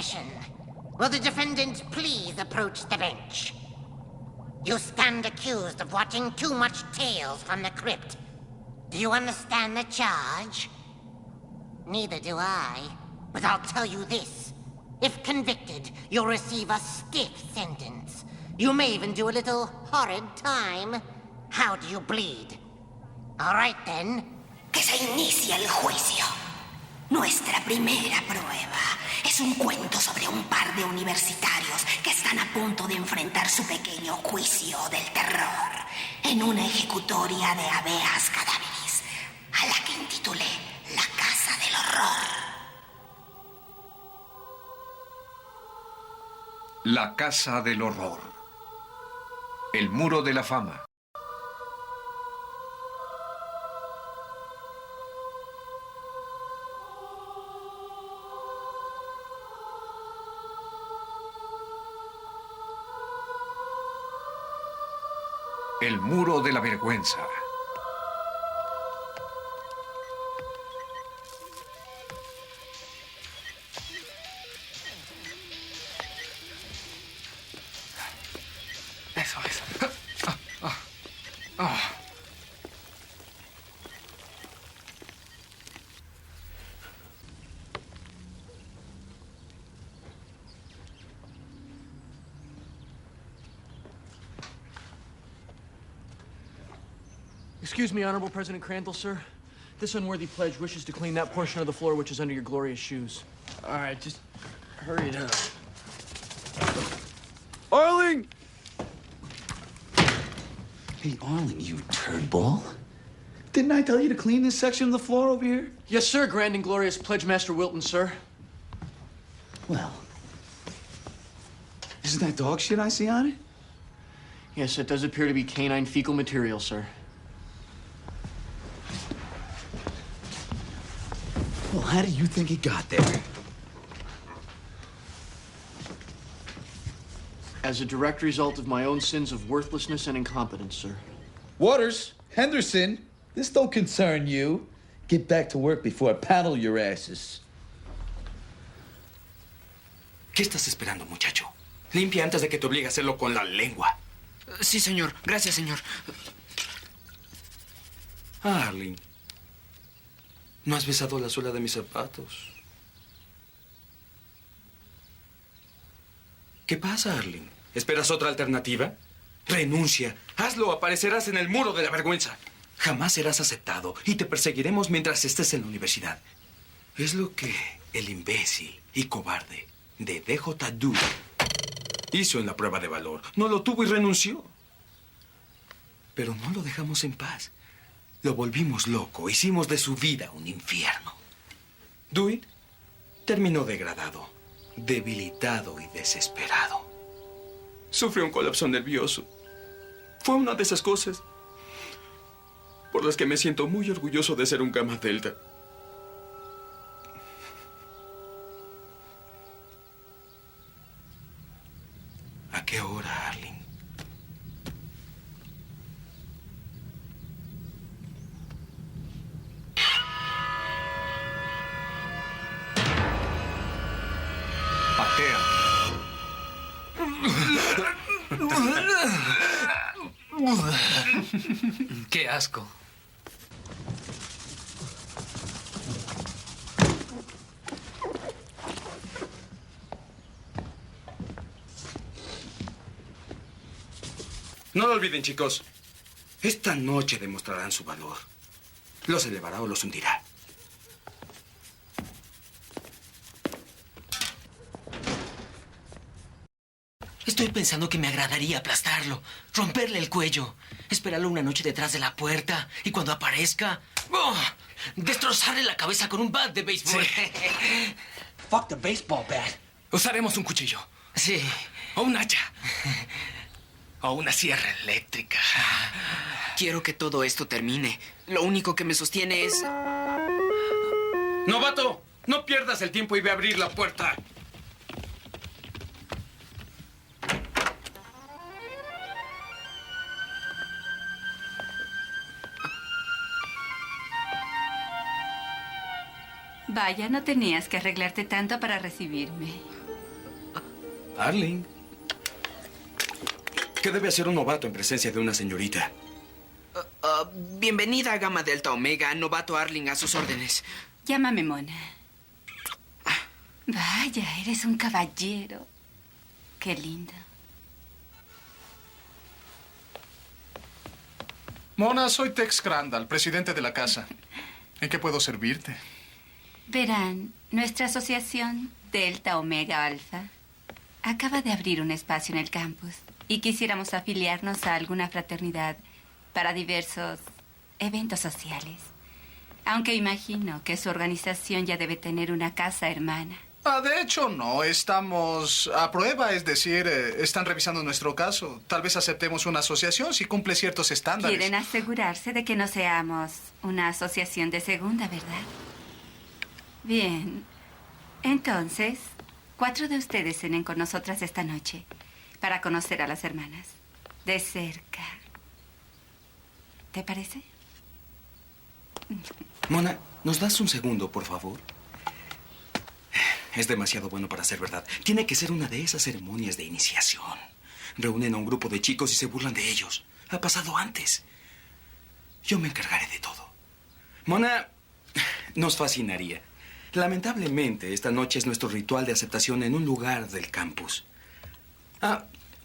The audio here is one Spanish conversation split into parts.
session. Will the defendant please approach the bench? You stand accused of watching too much Tales from the Crypt. Do you understand the charge? Neither do I, but I'll tell you this. If convicted, you'll receive a stiff sentence. You may even do a little horrid time. How do you bleed? All right, then. Que se inicie el juicio. Nuestra primera prueba es un cuento sobre un par de universitarios que están a punto de enfrentar su pequeño juicio del terror en una ejecutoria de habeas cadaveris, a la que intitulé La Casa del Horror. La Casa del Horror. El Muro de la Fama. El Muro de la Vergüenza. Eso. Excuse me, Honorable President Crandall, sir. This unworthy pledge wishes to clean that portion of the floor which is under your glorious shoes. All right, just hurry it up. Arling! Hey, Arling, you turd ball. Didn't I tell you to clean this section of the floor over here? Yes, sir, Grand and Glorious Pledge Master Wilton, sir. Well, isn't that dog shit I see on it? Yes, it does appear to be canine fecal material, sir. Well, how do you think it got there? As a direct result of my own sins of worthlessness and incompetence, sir. Waters, Henderson, this don't concern you. Get back to work before I paddle your asses. ¿Qué estás esperando, muchacho? Limpia antes de que te obligue a hacerlo con la lengua. Sí, señor. Gracias, señor. Arling, no has besado la suela de mis zapatos. ¿Qué pasa, Arling? ¿Esperas otra alternativa? Renuncia. Hazlo. Aparecerás en el muro de la vergüenza. Jamás serás aceptado y te perseguiremos mientras estés en la universidad. Es lo que el imbécil y cobarde de DJ Dewey hizo en la prueba de valor. No lo tuvo y renunció. Pero no lo dejamos en paz. Lo volvimos loco. Hicimos de su vida un infierno. Dewey terminó degradado, debilitado y desesperado. Sufrió un colapso nervioso. Fue una de esas cosas por las que me siento muy orgulloso de ser un Gamma Delta. ¿A qué hora, Arling? Patea. Qué asco. No lo olviden, chicos. Esta noche demostrarán su valor. Los elevará o los hundirá. Estoy pensando que me agradaría aplastarlo, romperle el cuello, esperarlo una noche detrás de la puerta y cuando aparezca, ¡oh!, destrozarle la cabeza con un bat de béisbol. Sí. Fuck the baseball bat. Usaremos un cuchillo. Sí. O un hacha. O una sierra eléctrica. Quiero que todo esto termine. Lo único que me sostiene es... ¡Novato! No pierdas el tiempo y ve a abrir la puerta. Vaya, no tenías que arreglarte tanto para recibirme. Arling. ¿Qué debe hacer un novato en presencia de una señorita? Bienvenida, Gamma Delta Omega, novato Arling, a sus órdenes. Llámame Mona. Vaya, eres un caballero. Qué lindo. Mona, soy Tex Crandall, presidente de la casa. ¿En qué puedo servirte? Verán, nuestra asociación Delta Omega Alpha acaba de abrir un espacio en el campus y quisiéramos afiliarnos a alguna fraternidad para diversos eventos sociales. Aunque imagino que su organización ya debe tener una casa hermana. De hecho, no. Estamos a prueba, es decir, están revisando nuestro caso. Tal vez aceptemos una asociación si cumple ciertos estándares. Quieren asegurarse de que no seamos una asociación de segunda, ¿verdad? Bien. Entonces, 4 de ustedes cenen con nosotras esta noche para conocer a las hermanas de cerca. ¿Te parece? Mona, ¿nos das un segundo, por favor? Es demasiado bueno para ser verdad. Tiene que ser una de esas ceremonias de iniciación. Reúnen a un grupo de chicos y se burlan de ellos. Ha pasado antes. Yo me encargaré de todo. Mona, nos fascinaría. Lamentablemente, esta noche es nuestro ritual de aceptación en un lugar del campus.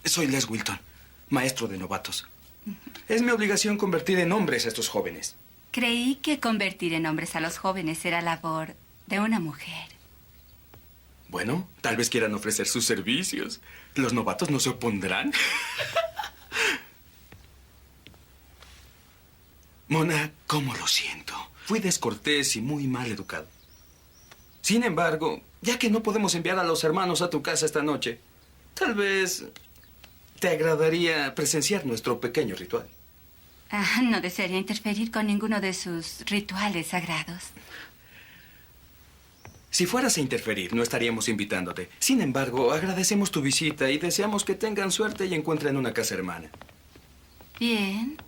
Soy Les Wilton, maestro de novatos. Es mi obligación convertir en hombres a estos jóvenes. Creí que convertir en hombres a los jóvenes era labor de una mujer. Bueno, tal vez quieran ofrecer sus servicios. ¿Los novatos no se opondrán? Mona, ¿cómo lo siento? Fui descortés y muy mal educado. Sin embargo, ya que no podemos enviar a los hermanos a tu casa esta noche, tal vez te agradaría presenciar nuestro pequeño ritual. No desearía interferir con ninguno de sus rituales sagrados. Si fueras a interferir, no estaríamos invitándote. Sin embargo, agradecemos tu visita y deseamos que tengan suerte y encuentren una casa hermana. Bien.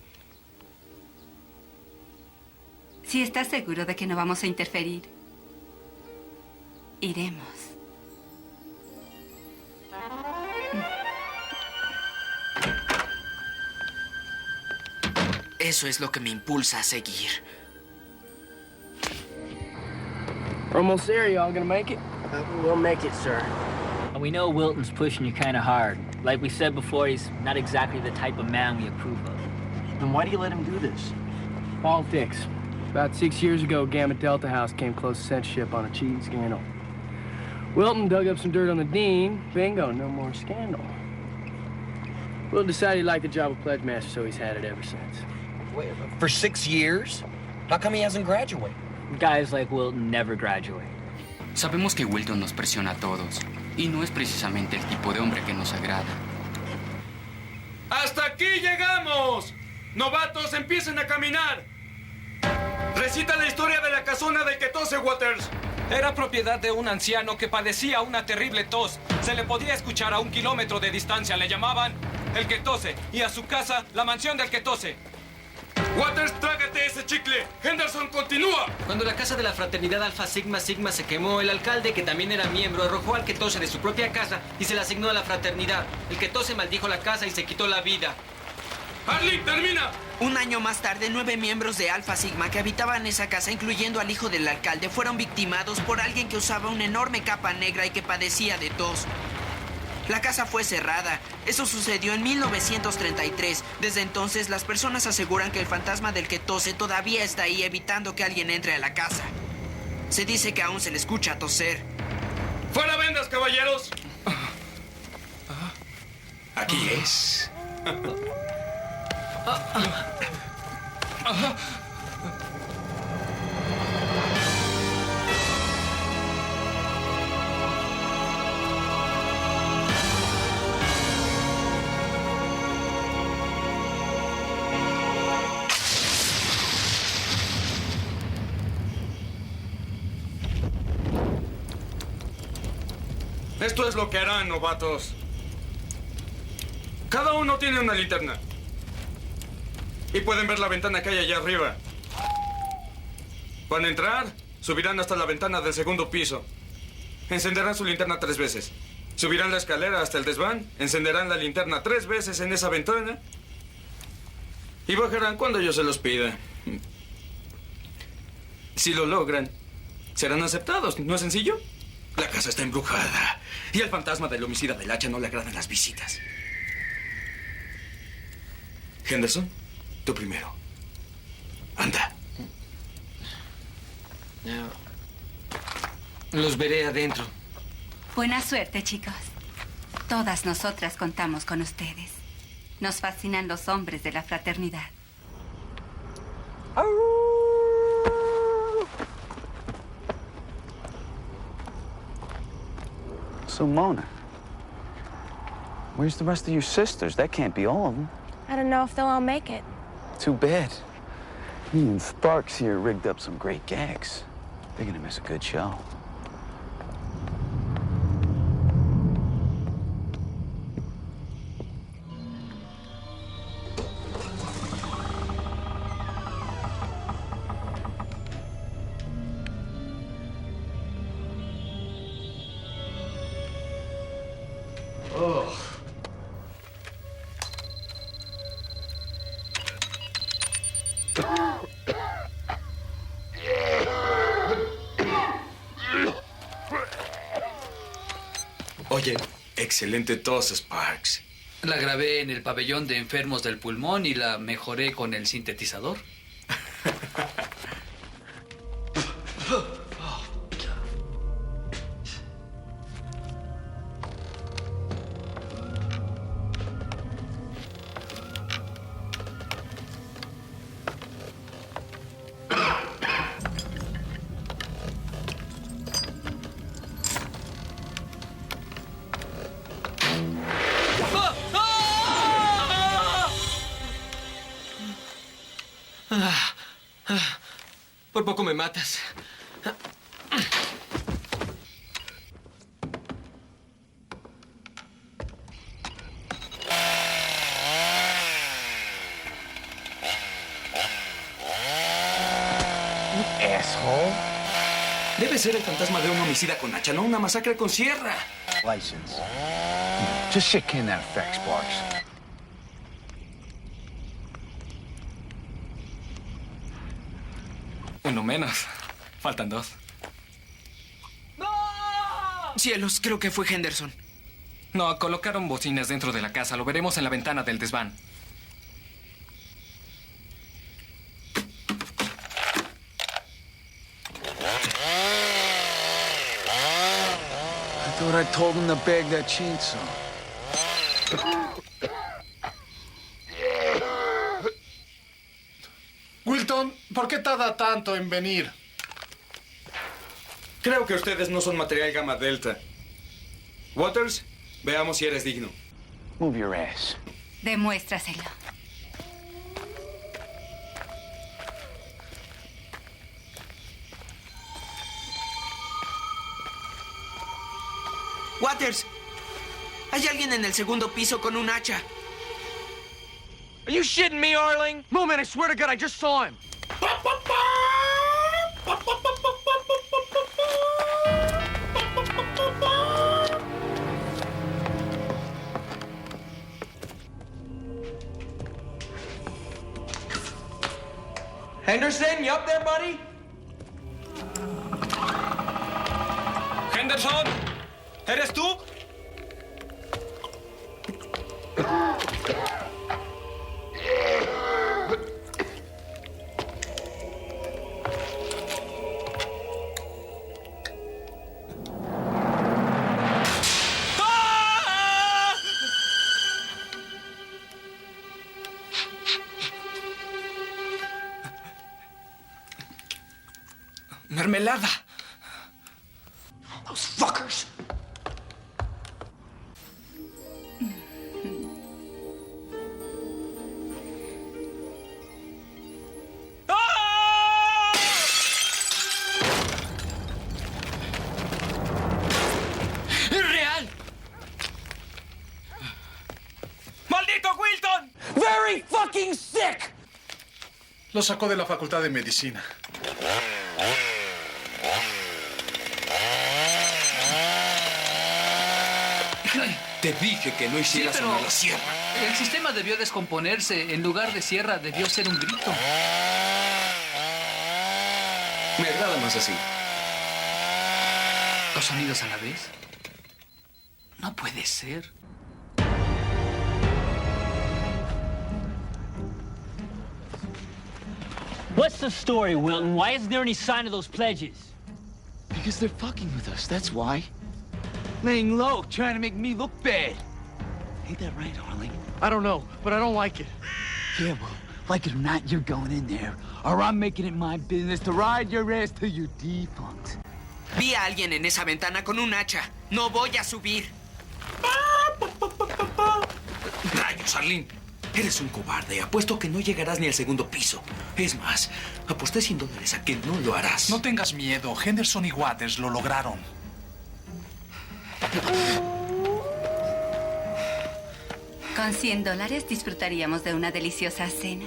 Si estás seguro de que no vamos a interferir, iremos. Eso es lo que me impulsa a seguir. We're almost there. Y'all gonna make it? We'll make it, sir. And we know Wilton's pushing you kind of hard. Like we said before, he's not exactly the type of man we approve of. Then why do you let him do this? Politics. About 6 years ago, Gamma Delta House came close to censorship on a cheating scandal. Wilton dug up some dirt on the dean. Bingo, no more scandal. Wilton decided he liked the job of pledge master, so he's had it ever since. Wait, for 6 years? How come he hasn't graduated? Guys like Wilton never graduate. Sabemos que Wilton nos presiona a todos, y no es precisamente el tipo de hombre que nos agrada. ¡Hasta aquí llegamos! ¡Novatos, empiecen a caminar! Recita la historia de la casona del que tose, Waters. Era propiedad de un anciano que padecía una terrible tos. Se le podía escuchar a 1 kilómetro de distancia. Le llamaban el que tose, y a su casa la mansión del que tose. Waters, trágate ese chicle. Henderson, continúa. Cuando la casa de la fraternidad Alpha Sigma Sigma se quemó, el alcalde, que también era miembro, arrojó al que tose de su propia casa y se la asignó a la fraternidad. El que tose maldijo la casa y se quitó la vida. ¡Harley, termina! 1 año más tarde, 9 miembros de Alpha Sigma que habitaban esa casa, incluyendo al hijo del alcalde, fueron victimados por alguien que usaba una enorme capa negra y que padecía de tos. La casa fue cerrada. Eso sucedió en 1933. Desde entonces, las personas aseguran que el fantasma del que tose todavía está ahí, evitando que alguien entre a la casa. Se dice que aún se le escucha toser. ¡Fuera vendas, caballeros! Aquí es. Esto es lo que harán, novatos. Cada uno tiene una linterna. Y pueden ver la ventana que hay allá arriba. Van a entrar, subirán hasta la ventana del segundo piso. Encenderán su linterna 3 veces. Subirán la escalera hasta el desván, encenderán la linterna 3 veces en esa ventana y bajarán cuando yo se los pida. Si lo logran, serán aceptados. ¿No es sencillo? La casa está embrujada y al fantasma del homicida del hacha no le agradan las visitas. Henderson, tú primero. Anda. Los veré adentro. Buena suerte, chicos. Todas nosotras contamos con ustedes. Nos fascinan los hombres de la fraternidad. So, Mona, where's the rest of your sisters? That can't be all of them. I don't know if they'll all make it. Too bad. Me and Sparks here rigged up some great gags. They're gonna miss a good show. Oye, excelente tos, Sparks. La grabé en el pabellón de enfermos del pulmón y la mejoré con el sintetizador. Por poco me matas. Asshole. Debe ser el fantasma de un homicida con hacha, no una masacre con sierra. License. Just shit can that effect, Sparks. Uno menos. Faltan 2. Cielos, creo que fue Henderson. No, colocaron bocinas dentro de la casa. Lo veremos en la ventana del desván. I thought I told him to bag that chainsaw. Wilton, ¿por qué tarda tanto en venir? Creo que ustedes no son material Gamma Delta. Waters, veamos si eres digno. Move your ass. Demuéstraselo. Waters, hay alguien en el segundo piso con un hacha. Are you shitting me, Arling? No, man, I swear to God, I just saw him. Henderson, you up there, buddy? Henderson, ¿eres tú? Mermelada. Those fuckers. ¡Es real! ¡Maldito Wilton! Very fucking sick! Lo sacó de la Facultad de Medicina. Te dije que no hicieras sonar la sierra. El sistema debió descomponerse. En lugar de sierra, debió ser un grito. Me agrada más así. ¿Dos sonidos a la vez? No puede ser. What's the story, Wilton? Why isn't there any sign of those pledges? Because they're fucking with us, that's why. Laying low, trying to make me look bad. Ain't that right, Harley? I don't know, but I don't like it. Yeah, well, like it or not, you're going in there, or I'm making it my business to ride your ass till you're defunct. Vi a alguien en esa ventana con un hacha. No voy a subir. Rayos, Arlene. Eres un cobarde. Apuesto que no llegarás ni al segundo piso. Es más, aposté $100 a que no lo harás. No tengas miedo. Henderson y Waters lo lograron. Con $100 disfrutaríamos de una deliciosa cena.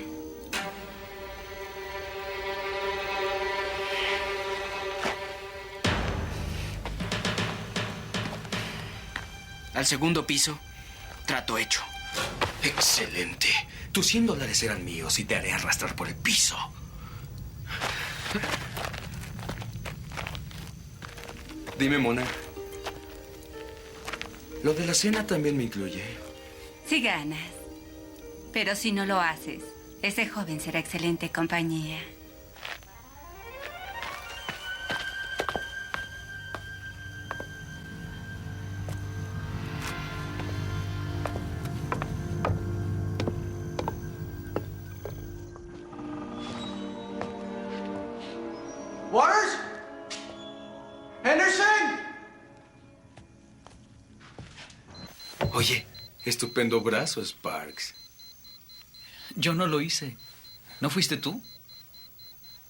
Al segundo piso, trato hecho. Excelente. Tus $100 eran míos y te haré arrastrar por el piso. Dime, Mona. Lo de la cena también me incluye. Si ganas. Pero si no lo haces, ese joven será excelente compañía. Waters? Henderson? Oye, estupendo brazo, Sparks. Yo no lo hice. ¿No fuiste tú?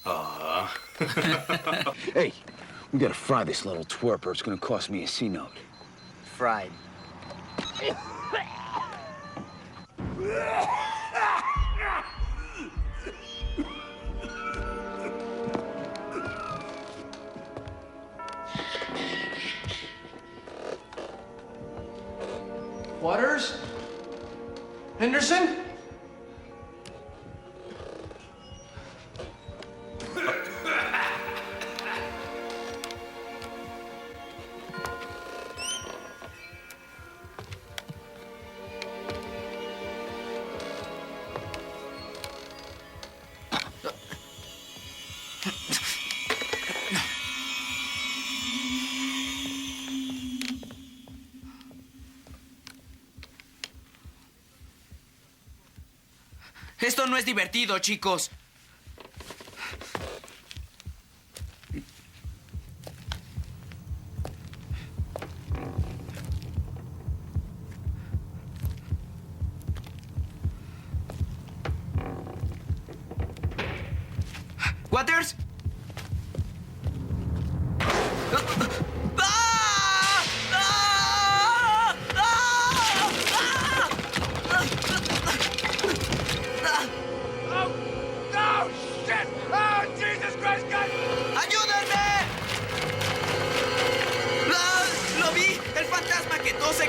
Ah. Hey, we gotta fry this little twerper. It's gonna cost me a C-note. Fried. Waters? Henderson? Esto no es divertido, chicos. Waters?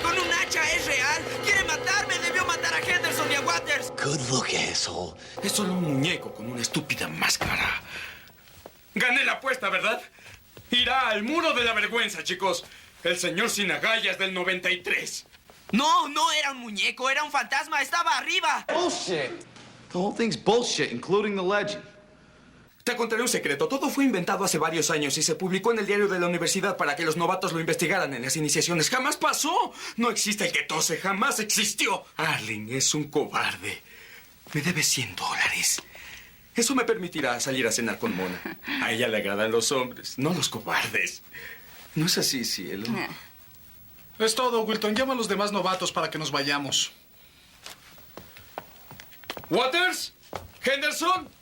Con un hacha, es real. Quiere matarme. Debió matar a Henderson y a Waters. Good look, asshole. Es solo un muñeco con una estúpida máscara. Gané la apuesta, ¿verdad? Irá al muro de la vergüenza, chicos. El señor sin agallas del 93. No, no era un muñeco. Era un fantasma. Estaba arriba. Bullshit. The whole thing's bullshit, including the legend. Te contaré un secreto. Todo fue inventado hace varios años y se publicó en el diario de la universidad para que los novatos lo investigaran en las iniciaciones. ¡Jamás pasó! No existe el que tose. ¡Jamás existió! Arlen es un cobarde. Me debe $100. Eso me permitirá salir a cenar con Mona. A ella le agradan los hombres, no los cobardes. ¿No es así, cielo? Es todo, Wilton. Llama a los demás novatos para que nos vayamos. ¿Waters? ¿Henderson?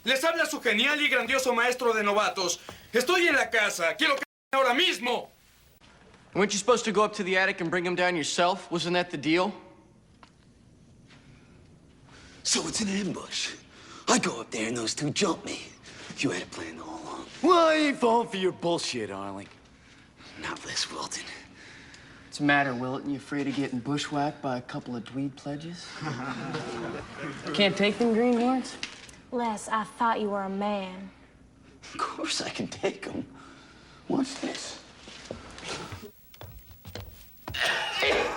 Les habla su genial y grandioso maestro de novatos. Estoy en la casa. Quiero que ahora mismo. Weren't you supposed to go up to the attic and bring him down yourself? Wasn't that the deal? So it's an ambush. I go up there and those two jump me. You had it planned all along. Well, I ain't falling for your bullshit, Arling. Not this, Wilton. What's the matter, Wilton? You afraid of getting bushwhacked by a couple of dweeb pledges? Can't take them greenhorns? Les, I thought you were a man. Of course I can take them. Watch this.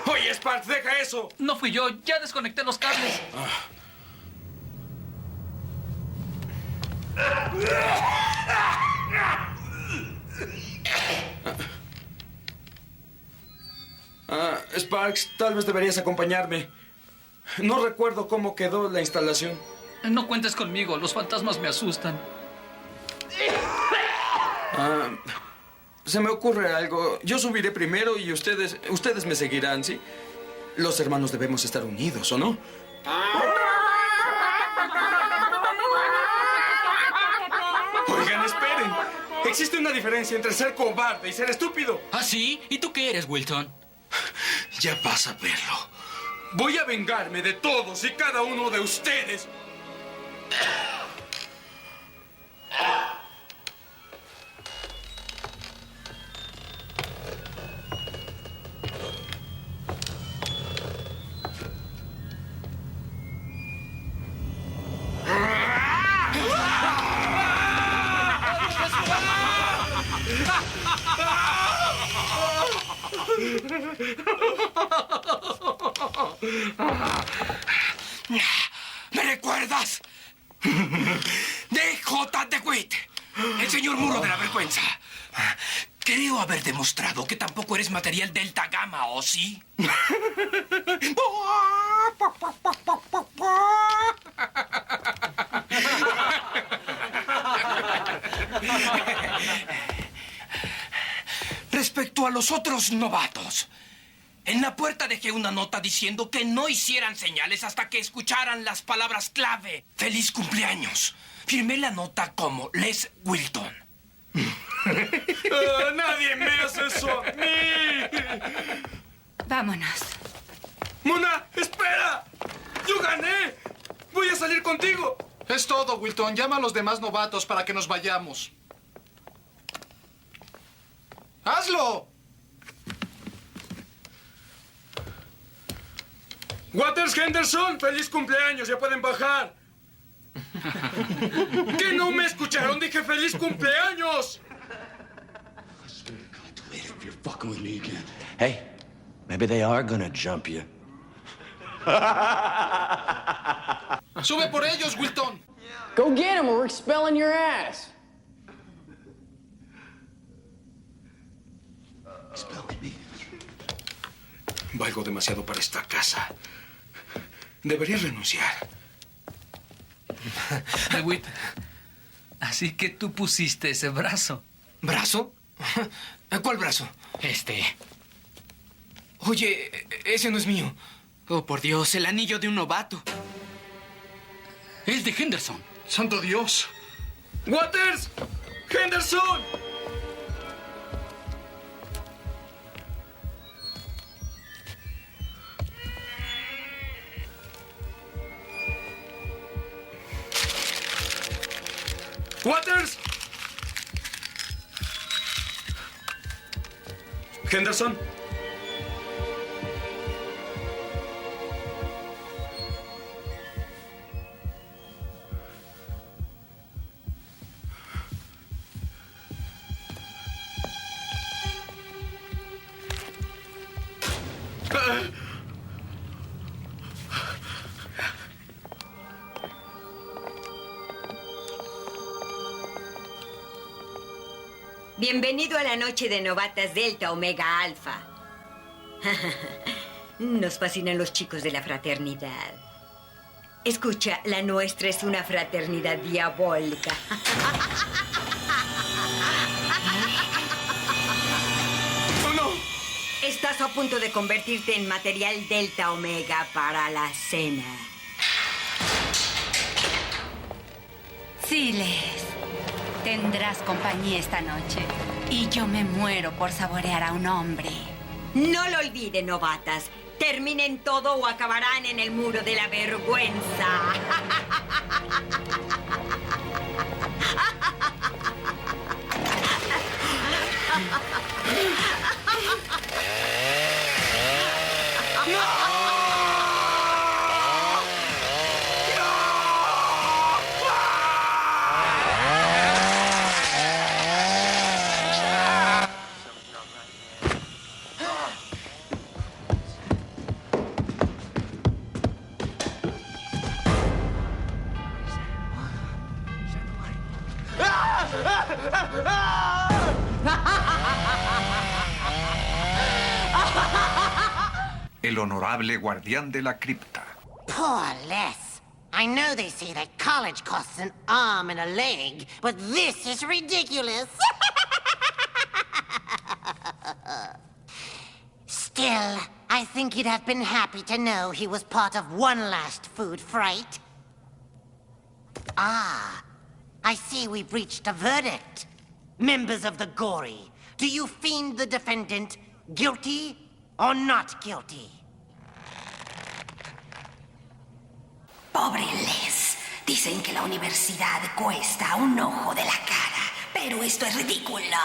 Oye, Sparks, deja eso. No fui yo, ya desconecté los cables. Sparks, tal vez deberías acompañarme. No recuerdo cómo quedó la instalación. No cuentes conmigo, los fantasmas me asustan. Se me ocurre algo. Yo subiré primero y ustedes me seguirán, ¿sí? Los hermanos debemos estar unidos, ¿o no? Oigan, esperen. Existe una diferencia entre ser cobarde y ser estúpido. ¿Ah, sí? ¿Y tú qué eres, Wilton? Ya vas a verlo. Voy a vengarme de todos y cada uno de ustedes. ¿Me recuerdas? DJ DeWitt, el señor Muro de la Vergüenza. Creo haber demostrado que tampoco eres material Delta Gamma, ¿o sí? Respecto a los otros novatos, en la puerta dejé una nota diciendo que no hicieran señales hasta que escucharan las palabras clave. ¡Feliz cumpleaños! Firmé la nota como Les Wilton. ¡Nadie me hace eso a mí! Vámonos. ¡Mona, espera! ¡Yo gané! ¡Voy a salir contigo! Es todo, Wilton. Llama a los demás novatos para que nos vayamos. ¡Hazlo! Waters, Henderson, feliz cumpleaños, ya pueden bajar. ¿Qué no me escucharon? Dije feliz cumpleaños. If you're fucking with me again. Hey, maybe they are gonna jump you. ¡Sube por ellos, Wilton! Go get him or we're expelling your ass. Valgo demasiado para esta casa. Debería renunciar. DeWitt, así que tú pusiste ese brazo. ¿Brazo? ¿Cuál brazo? Oye, ese no es mío. Oh, por Dios, el anillo de un novato. Es de Henderson. ¡Santo Dios! ¡Waters! ¡Henderson! ¡Waters! ¿Henderson? Bienvenido a la noche de novatas Delta Omega Alpha. Nos fascinan los chicos de la fraternidad. Escucha, la nuestra es una fraternidad diabólica. ¡Oh, no! Estás a punto de convertirte en material Delta Omega para la cena. Sí, Les. Tendrás compañía esta noche. Y yo me muero por saborear a un hombre. No lo olviden, novatas. Terminen todo o acabarán en el muro de la vergüenza. El honorable guardián de la cripta. Poor Les. I know they say that college costs an arm and a leg, but this is ridiculous. Still, I think he'd have been happy to know he was part of one last food fright. Ah, I see we've reached a verdict. Members of the Gory, do you find the defendant guilty or not guilty? Pobre Les. Dicen que la universidad cuesta un ojo de la cara, pero esto es ridículo.